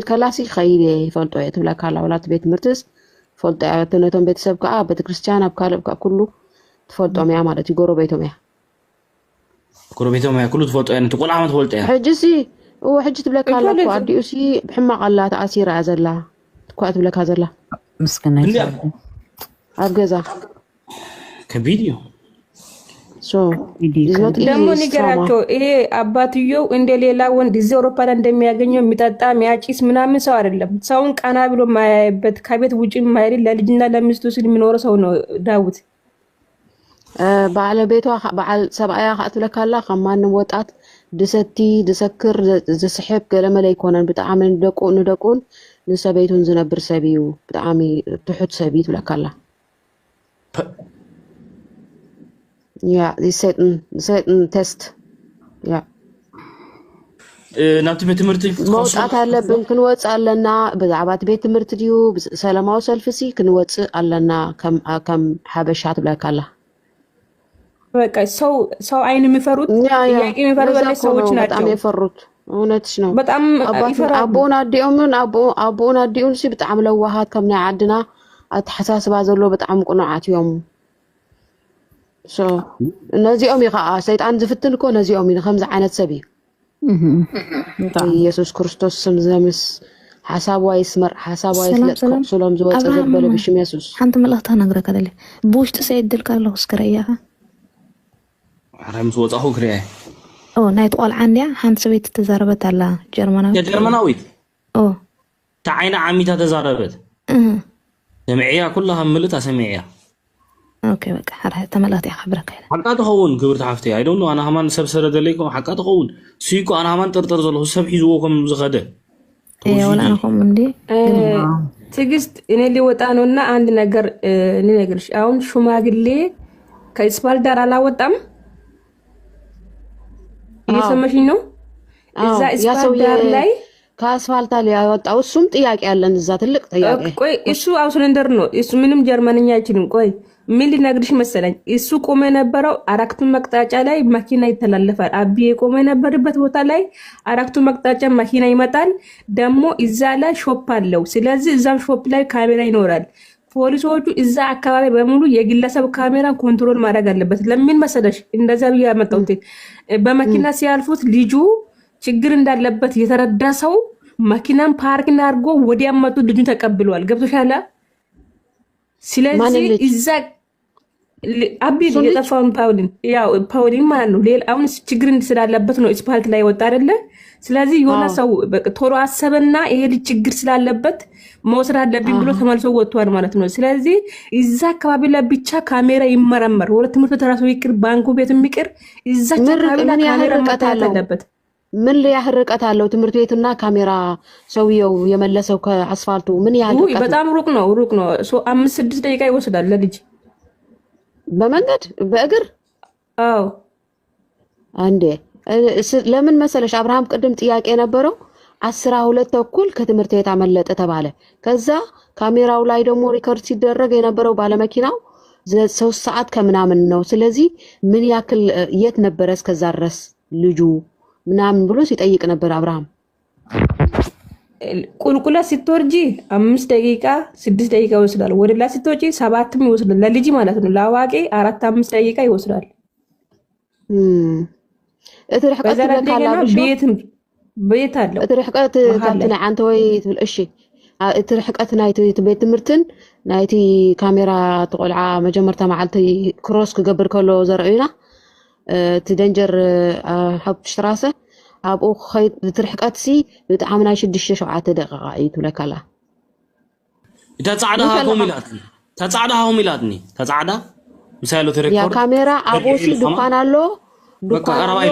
كلاسي خيدي فلطو يتبلا كلا ولات بيت مرتس فلطو تنتم بيت سبكا بيت كريستيان بكالب كله تفلطو ميا مالتي غورو بيتو ميا كله تفلطو يعني تقول عم تفلطو يعني حجسي هو حج تبلا كلا كو اديوسي بحما قلا تاثير ازلا كو تبلا كازلا مسكنا يسال ابغزا كفيديو ደግሞ ንገራቸው ይሄ አባትየው እንደሌላ ወንድ እዚህ አውሮፓ ላይ እንደሚያገኘው የሚጠጣ የሚያጭስ ምናምን ሰው አይደለም። ሰውን ቀና ብሎ ማያይበት ከቤት ውጪ ማይል ለልጅና ለሚስቱ ሲል የሚኖር ሰው ነው ዳዊት። ባለቤቷ ባል ሰብአያ ካትለካላ ከማንም ወጣት ድሰቲ ድሰክር ዝስሕብ ገለመለ ይኮነን ብጣዕሚ ንደቁን ንሰበይቱን ዝነብር ሰብዩ ብጣዕሚ ትሑት ሰብይ ትብለካላ Ja, die Satan Test. Ja. ናብቲ ቤት ትምህርቲ መውጣት አለብን ክንወጽእ ኣለና ብዛዕባ ቤት ትምህርቲ ድዩ ሰላማዊ ሰልፍሲ ክንወጽእ ኣለና ከም ሓበሻ ትብለካላ በቃ ሰው አይን የሚፈሩት ጥያቄ የሚፈሩት ሰዎች ናቸው። በጣም የፈሩት እውነትሽ ነው። በጣም ይፈራሉ። አቦና ዲኡን ሲ በጣም ለዋሃት ከም ናይ ዓድና አተሓሳስባ ዘሎ በጣም ቁኑዓት እዮም። ነዚኦም ይኸዓ ሰይጣን ዝፍትን እኮ ነዚኦም እዩ ከምዚ ዓይነት ሰብ እዩ ኢየሱስ ክርስቶስ ስም ዘምስ ሓሳብዋ ይስመር ሓሳብዋ ይስለጥ ሰሎም ዝወፅእ ዘበለ ብሽም ኢየሱስ ሓንቲ መልእኽቲ ነግረካ ደለ ብውሽጢ ሰይድልካ ኣለኹ ስክረያኻ ሓራምስ ወፃኹ ክርያ ናይ ተቆልዓ እንድያ ሓንቲ ሰበይቲ ተዛረበት ኣላ ጀርመናዊት ተዓይና ዓሚታ ተዛረበት ሰሚዕያ ኩላها ምልታ ሰሚዕያ اوكي بقى حرحت تملات يا خبرك حقا تخون كبرت حفتي اي دونت نو انا همان سبسره دليكم حقا تخون سيكو انا همان طرطر زلو سب حيزوكم زخده اي ولا انا كم عندي ትግስት እኔ ሊወጣ ነውና አንድ ነገር ልነግርሽ አሁን ሹማግሌ ከስፓል ዳር አላወጣም እየሰማሽኝ ነው እዛ ስፓል ዳር ላይ ከአስፋልት ላይ ያወጣው እሱም ጥያቄ ያለን እዛ ትልቅ ጥያቄ ቆይ እሱ አውስለንደር ነው እሱ ምንም ጀርመንኛ አይችልም ቆይ ምን ልነግርሽ መሰለኝ እሱ ቆመ ነበረው አራክቱን መቅጣጫ ላይ መኪና ይተላለፋል አቢ ቆመ ነበርበት ቦታ ላይ አራክቱ መቅጣጫ መኪና ይመጣል ደግሞ እዛ ላይ ሾፕ አለው ስለዚህ እዛም ሾፕ ላይ ካሜራ ይኖራል ፖሊሶቹ እዛ አካባቢ በሙሉ የግለሰብ ካሜራ ኮንትሮል ማድረግ አለበት ለምን መሰለሽ እንደዛ ብዬ ያመጣሁት በመኪና ሲያልፉት ልጁ ችግር እንዳለበት የተረዳ ሰው መኪናን ፓርክ አድርጎ ወዲያ መጡ ልጁን ተቀብሏል ገብቶሻል ስለዚህ እዛ አቢ የጠፋውን ፓውሊን ማለት ነው ሌላ አሁን ችግር ስላለበት ነው ስፓልት ላይ ወጣ አይደለ ስለዚህ የሆነ ሰው ቶሎ አሰበና ይሄ ልጅ ችግር ስላለበት መውሰድ አለብኝ ብሎ ተመልሶ ወጥቷል ማለት ነው ስለዚህ እዛ አካባቢ ላይ ብቻ ካሜራ ይመረመር ወደ ትምህርት ተራሱ ይቅር ባንኩ ቤት የሚቅር እዛ አካባቢ ላይ ካሜራ መታየት አለበት ምን ያህል ርቀት አለው ትምህርት ቤቱና ካሜራ ሰውየው የመለሰው ከአስፋልቱ ምን ያህል ርቀት በጣም ሩቅ ነው 5-6 ደቂቃ ይወስዳል ለልጅ በመንገድ በእግር አዎ አንዴ ለምን መሰለሽ አብርሃም ቅድም ጥያቄ ነበረው 12 ተኩል ከትምህርት ቤት አመለጠ ተባለ ከዛ ካሜራው ላይ ደግሞ ሪከርድ ሲደረግ የነበረው ባለመኪናው 3 ሰዓት ከምናምን ነው ስለዚህ ምን ያክል የት ነበር እስከዛ ድረስ ልጁ ምናምን ብሎ ሲጠይቅ ነበር አብርሃም ቁልቁላ ሲትወርጂ 5 ደቂቃ 6 ደቂቃ ይወስዳል ወደ ላይ ሲትወጪ 7 ይወስዳል ለልጅ ማለት ነው ለአዋቂ 4-5 ደቂቃ ይወስዳል እትርሕቀት ቤት አለው እትርሕቀት ካብትና አንተ ወይ ትብል እሺ እትርሕቀት ናይቲ ቤት ትምህርትን ናይቲ ካሜራ ተቆልዓ መጀመርታ መዓልቲ ክሮስ ክገብር ከሎ ዘርኡና تدنجر حب شراسة أبو خيط بترحقات سي بتعامل عايش الدشة شوعات دقيقة عيد ولا كلا تتصعدها هم ميلادني تتصعدها مثاله تريكورد يا كاميرا أبو سي دكان له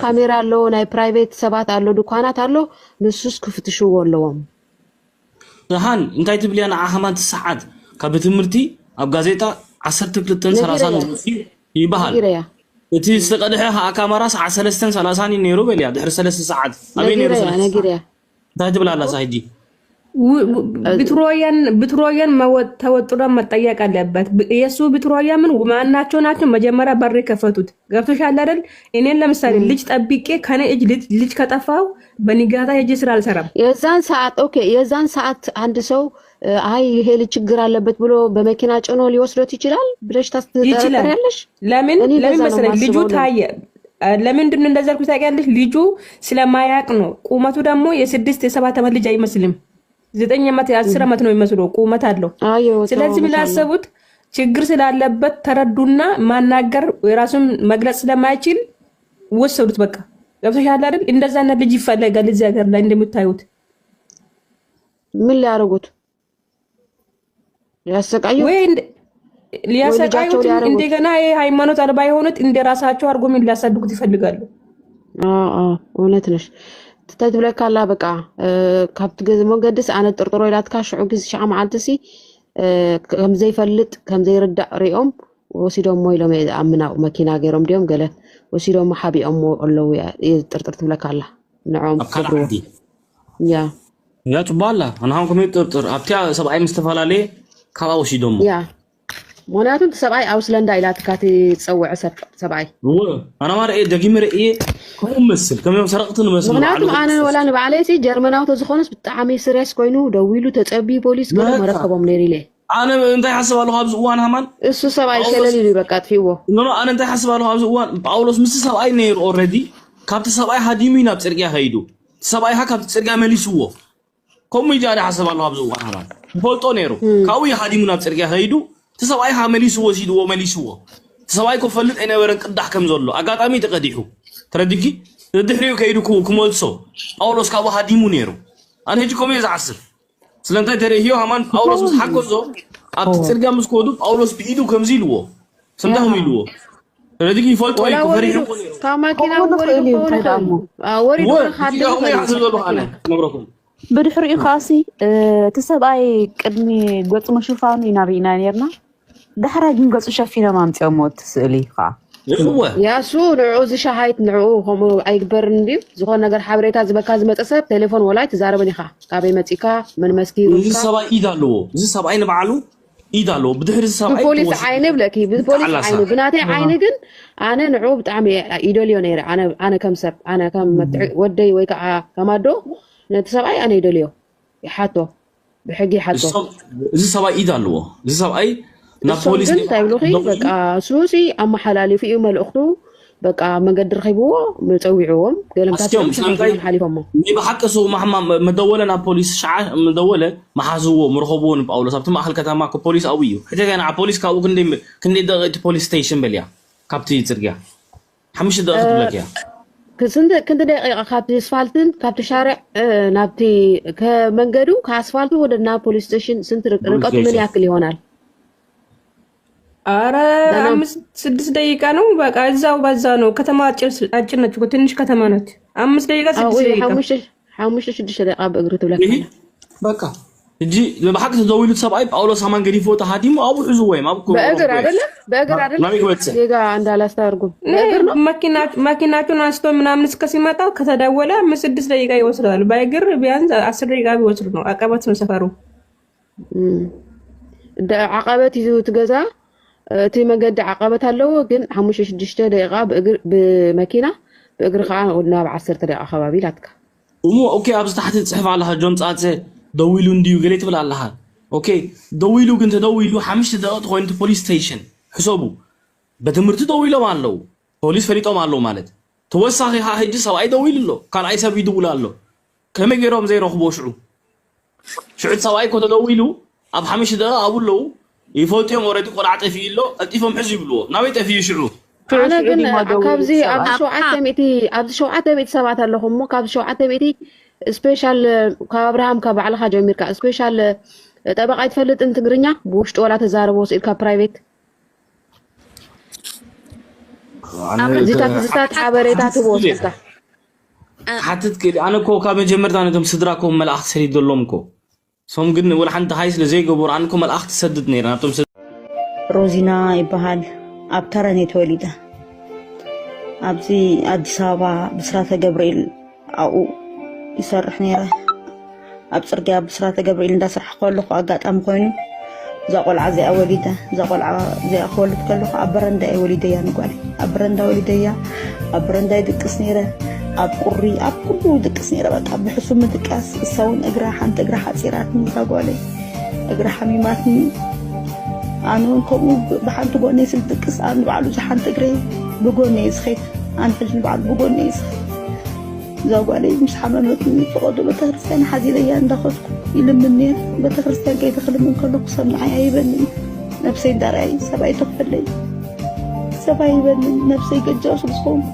كاميرا له ناي برايفت سبات له دكانات له نسوس كفتشو ولهم هان انتي تبلي أنا عهمان تسعد كبتمرتي أب غازيتا 10 سلاسان يبهال እቲ ዝተቀድሐ ካሜራ ሰዓት 3:30 ነይሩ በልያ ድሕሪ 3 ሰዓት አበይ ነይሩ ነግሪያ እንታይ ትብላላ ሳይጂ ብትሮያን ተወጥሮ መጠየቅ አለበት። የሱ ብትሮያ ምን ማናቸው ናቸው? መጀመሪያ በር ከፈቱት። ገብቶሻል አይደል? እኔን ለምሳሌ ልጅ ጠብቄ ከኔ እጅ ልጅ ከጠፋው በንጋታ ሄጄ ስራ አልሰራም። የዛን ሰዓት ኦኬ፣ የዛን ሰዓት አንድ ሰው አይ ይሄ ልጅ ችግር አለበት ብሎ በመኪና ጭኖ ሊወስዶት ይችላል ብለሽ ታስተያለሽ? ለምን መሰለኝ ልጁ ታየ። ለምንድን ነው እንደዛ አልኩት ታውቂያለሽ? ልጁ ስለማያውቅ ነው። ቁመቱ ደግሞ የ6 የ7 ዓመት ልጅ አይመስልም። 9 ዓመት 10 ዓመት ነው የሚመስለው ቁመት አለው። ስለዚህ ምን አሰቡት? ችግር ስላለበት ተረዱና ማናገር የራሱን መግለጽ ስለማይችል ወሰዱት። በቃ ገብቶሻል አይደል? እንደዛ እና ልጅ ይፈለጋል እዚህ ሀገር ላይ እንደምታዩት። ምን ሊያረጉት ሊያሰቃዩ ወይ ሊያሰቃዩት እንደገና ሃይማኖት አልባ የሆኑት እንደራሳቸው አርጎ ምን ሊያሳድጉት ይፈልጋሉ። እውነት ነሽ። ተትብለካላ በቃ ካብት መንገድስ አነ ጥርጥሮ ኢላትካ ሽዑ ግዜ ሻዓ መዓልትሲ ከም ዘይፈልጥ ከም ዘይርዳእ ሪኦም ወሲዶም ኢሎም ኣምናው መኪና ገይሮም ዲዮም ገለ ወሲዶም ሓቢኦም ኣለዉ ጥርጥር ትብለካላ ንዖም ያ ጽባላ ኣናሃም ከመይ ጥርጥር ኣብቲያ ሰብኣይ ምስተፈላለየ ካብኣ ወሲዶም ምክንያቱም ሰብኣይ ኣውስለንዳ ኢላትካ ትፀውዕ ሰብኣይ ኣና ማርኤ ደጊመ ርእየ ከምኡ መስል ከመዮም ሰረቕትን መስል ምክንያቱም ኣነ ወላ ንባዕለይሲ ጀርመናዊ ተዝኾነስ ብጣዕሚ ስርያስ ኮይኑ ደው ኢሉ ተፀቢ ፖሊስ ገለ መረከቦም ነይሩ ኢለ ኣነ እንታይ ሓስብ ኣለኹ ኣብዚ እዋን ሃማን እሱ ሰብኣይ ሸለል ኢሉ በቃ ጥፊዎ ኣነ እንታይ ሓስብ ኣለኹ ኣብዚ እዋን ጳውሎስ ምስ ሰብኣይ ነይሩ ኦልሬዲ ካብቲ ሰብኣይ ሃዲሙ ናብ ፅርግያ ከይዱ ሰብኣይ ሃ ካብቲ ፅርግያ መሊስዎ ከምኡ ኢሉ ኣነ ሓስብ ኣለኹ ኣብዚ እዋን ሃማን ፈልጦ ነይሩ ካብኡ ሃዲሙ ናብ ፅርግያ ከይዱ ተሰብኣይ ሃ መሊስዎ ተሰብኣይ ኮፈልጥ ኣይነበረን ቅዳሕ ከም ዘሎ ኣጋጣሚ ተቀዲሑ ተረድጊ ድሕሪኡ ከይዱ ክመልሶ ጳውሎስ ካብኡ ሃዲሙ ነይሩ ኣነ ሕጂ ከምኡ ዝሓስብ ስለንታይ ተረሂዮ ሃማን ጳውሎስ ምስ ሓገዞ ኣብቲ ፅርግያ ምስ ከዱ ጳውሎስ ብኢዱ ከምዚ ኢልዎ ሰምታኹም ኢልዎ ተረድጊ ይፈልጦ እዩ ፈሪሑ ካብ መኪና ወሪዱ ነግረኩም ብድሕሪኡ ካሲ እቲ ሰብኣይ ቅድሚ ገፁ ምሽፋኑ ኢና ርኢና ነርና ዳሕራይ ግን ገፁ ሸፊኖም ኣምፂኦሞ እቲ ስእሊ ከዓ ያሱ ንዕኡ ዝሻሃይት ንዕኡ ከምኡ ኣይግበርን እንድዩ ዝኾነ ነገር ሓበሬታ ዝበካ ዝመፀ ሰብ ቴሌፎን ወላይ ትዛረበን ኢኻ ካበይ መፂካ ምን መስኪሩ እዚ ሰብኣይ ኢድ ኣለዎ እዚ ሰብኣይ ንባዕሉ ኢድ ኣለዎ ብድሕሪ ሰብኣይ ብፖሊስ ዓይኒ ብለኪ ብፖሊስ ዓይኒ ብናተይ ዓይኒ ግን ኣነ ንዕኡ ብጣዕሚ ይደልዮ ነይረ ኣነ ከም ሰብ ኣነ ከም ወደይ ወይ ከዓ ከማዶ ነቲ ሰብኣይ ኣነ ይደልዮ ይሓቶ ብሕጊ ይሓቶ እዚ ሰብኣይ ኢድ ኣለዎ እዚ ሰብኣይ ናብ ፖሊስ ታይብሉኺ በቃ ሱሲ ኣመሓላሊፉ እዩ መልእኽቱ በቃ መንገዲ ረኺብዎ ፀዊዕዎም ገለምታቶም ሓሊፎሞ ብሓቂ ሰው መደወለ ናብ ፖሊስ ሸዓ መደወለ መሓዝዎ ምረኸብዎ ንጳውሎስ ኣብቲ ማእኸል ከተማ ፖሊስ ኣብኡ እዩ ሕጂ ገና ፖሊስ ካብኡ ክንደይ ደቂቕ ፖሊስ ስቴሽን በልያ ካብቲ ፅርግያ 5 ደቂቕ ትብለክያ ክንዲ ደቂቃ ካብቲ ኣስፋልትን ካብቲ ሻርዕ ናብቲ ከመንገዱ ከኣስፋልቱ ወደ ናብ ፖሊስ ስቴሽን ስንት ርቀቱ ምን ያክል ይሆናል? አረ 5-6 ደቂቃ ነው። በቃ እዛው በዛ ነው። ከተማ አጭር ነች፣ ትንሽ ከተማ ነች። 5 ደቂቃ 6 ደቂቃ 5-6 ደቂቃ በእግሩ ትብለካ በቃ እጂ ለባሕቅ ተደውሉ ሰብኣይ ጳውሎስ ሃማን ገዲፎታ ሃዲሙ አቡ ሑዙ ወይ ማብኩ በእግር አይደለ ዜጋ እንዳላስተርጉም በእግር ነው። መኪናቹን አንስቶ ምናምን እስከ ሲመጣ ከተደወለ 5-6 ደቂቃ ይወስዳል። በእግር ቢያንስ 10 ደቂቃ ቢወስድ ነው። አቀበት ነው ሰፈሩ። ዓቀበት ይዙ ትገዛ እቲ መንገዲ ዓቀበት ኣለዎ ግን 5-6 ደቂቃ በእግር በመኪና በእግር ከዓ ናብ 10 ደቂቃ ከባቢ ላትካ ኦኬ ኣብዚ ታሕቲ ጽሕፍ ኣለሃ ጆን ጻጽ ደዊሉ እንዲዩ ገለ ትብል ኣለሃ ኦኬ ደዊሉ ግን ተደዊሉ 5 ደቂቃ ኮይኑ ፖሊስ ስቴሽን ሕሰቡ በትምህርቲ ደዊሎም ኣለው ፖሊስ ፈሊጦም ኣለው ማለት ተወሳኺ ሕጂ ሰብኣይ ደዊሉ ኣሎ ካልኣይ ሰብ ይድውል ኣሎ ከመይ ገይሮም ዘይረኽቦ ሽዑ ሰብኣይ ኮ ተደዊሉ ኣብ 5 ደቂቃ ኣብለው ይፈልጥዮም ኦልሬዲ ቆልዓ ጠፊኡ ኣሎ ቀልጢፎም ሕዙ ይብልዎ ናበይ ጠፊኡ ሽዑ ኣነ ግን ካብዚ ኣብ 700 ሰባት ኣለኹም እሞ ካብ 700 ስፔሻል ካብ አብርሃም ካብ ባዕልኻ ጀሚርካ ስፔሻል ጠበቃ ይትፈልጥን ትግርኛ ብውሽጢ ወላ ተዛረቦ ስኢልካ ፕራይቬት ዝታት ሓበሬታት ትወስድካ ሓትት ክሊ ኣነ ኮ ካብ መጀመርታ ነቶም ስድራኮም መልእኽቲ ሰዲድ ዘሎም ኮ ሶም ግን ወላ ሓንቲ ሃይ ስለ ዘይገበሩ ኣነ ኮ መልእኽቲ ሰድድ ነይረ ናቶም ሮዚና ይበሃል ኣብ ተረኔ ተወሊደ ኣብዚ ኣዲስ ኣበባ ብስራተ ገብርኤል ኣብኡ ይሰርሕ ነይረ ኣብ ፅርግያ ብስራተ ገብርኤል እንዳስራሕ ከለኹ ኣጋጣሚ ኮይኑ እዛ ቆልዓ እዚኣ ወሊዳ እዛ ቆልዓ እዚኣ ክወልድ ከለኹ ኣብ በረንዳ እየ ወሊደያ ንጓል ኣብ በረንዳ ወሊደያ ኣብ በረንዳ ይድቅስ ነይረ ኣብ ቁሪ ኣብ ኩሉ ድቅስ ነይረ በቃ ብሕሱም ምድቃስ እሳውን እግራ ሓንቲ እግራ ሓፂራትኒ እዛ ጓለይ እግራ ሓሚማትኒ ኣነ እውን ከምኡ ብሓንቲ ጎነይ ስልድቅስ ኣነ ባዕሉ ሓንቲ እግረ ብጎነይ ዝኸይድ ኣነ ሕጂ ባዕሉ ብጎነይ ዝኸይድ እዛ ጓለይ ምስ ሓመመትኒ ፍቐዱ ቤተክርስትያን ሓዚለያ እንዳኸድኩ ይልምን ነይረ ቤተክርስትያን ከይደ ክልምን ከለኩ ሰምዓይ ኣይበንን ነፍሰይ እንዳርኣይ ሰብኣይ ተኽፈለይ ሰብኣይ ይበንን ነፍሰይ ገጃው ስለዝኾንኩ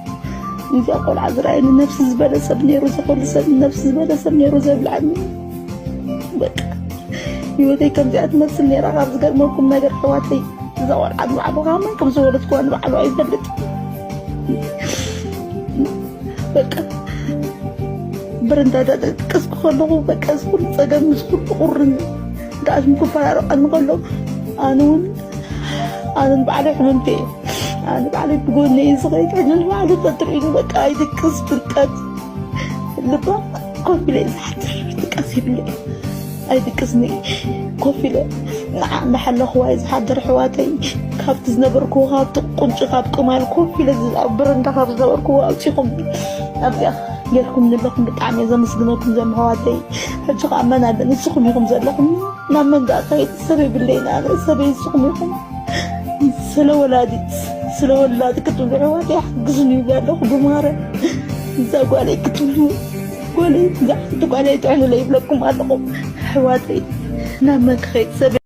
እዚኣ ቆልዓ ዝረኣየኒ ነፍሲ ዝበለ ሰብ ነይሩ ዘኽእሉ ሰብ ነፍሲ ዝበለ ሰብ ነይሩ ዘብልዓኒ በቃ ህይወተይ ከምዚኣ ትመስል ነይራ ካብ ዝገርመኩም ነገር ሕዋተይ እዛ ቆልዓ ንባዕሉ ከመይ ከም ዝወለድክዋ ንባዕሉ ኣይፈልጥ በቃ برندا دقس كله بقى سكول صدام سكول قرن داش مكفار أنا كله أنا بعرف حممتي أنا بعرف بقول لي صغير أنا بعرف تدرين بقى عايزك كسبتك لبا كوفي حتى تكسي بلي عايزك كسني كوفي محل أخوي حضر حواتي خافت زنبركو خافت قنش خافت كمال كوفي لازم برندا خافت زنبركو أو شيء أبي يلكم نبلكم بتعمي زي مسجنكم زي مهواتي حجق عمان عدن السخم يخم زلكم نعمل دا خيط سبي بالليل أنا سبي السخم يخم سلو ولادي كتب العواتي حقزني بالله بمارة زاقوا علي كتبلو قولي زحتك علي تعلو ليبلكم ألقم حواتي نعمل خيط سبي